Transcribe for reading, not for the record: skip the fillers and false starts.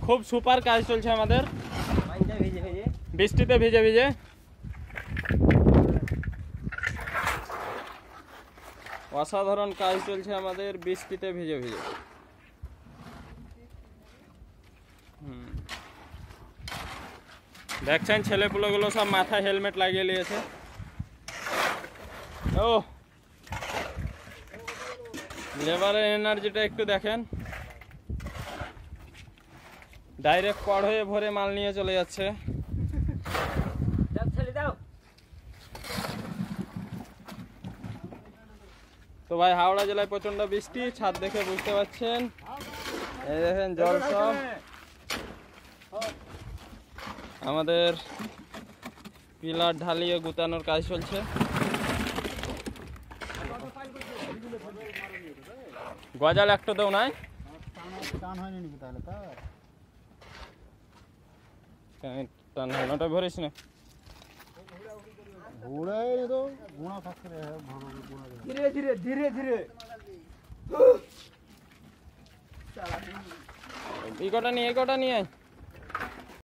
খুব সুপার কাজ চলছে আমাদের, বৃষ্টিতে ভিজে ভিজে। অসাধারণ কাজ চলছে আমাদের বৃষ্টিতে ভিজে ভিজে। দেখছেন ছেলেপুলেগুলো সব মাথায় হেলমেট লাগিয়ে নিয়েছে। ও লেবারের এনার্জিটা একটু দেখেন, ডাইরেক্ট পড় হয়ে ভরে মাল নিয়ে চলে যাচ্ছে। তো ভাই হাওড়া জেলায় প্রচন্ড বৃষ্টি, ছাদ দেখে বুঝতে পারছেন। এই দেখেন জল সব। আমাদের পিলার ঢালিয়ে গুতানোর কাজ চলছে। গজাল একটা দেও নাই, টান হয় না, ওটা ভরিস না। ধীরে ধীরে ধীরে ধীরে এই কটা নিয়ে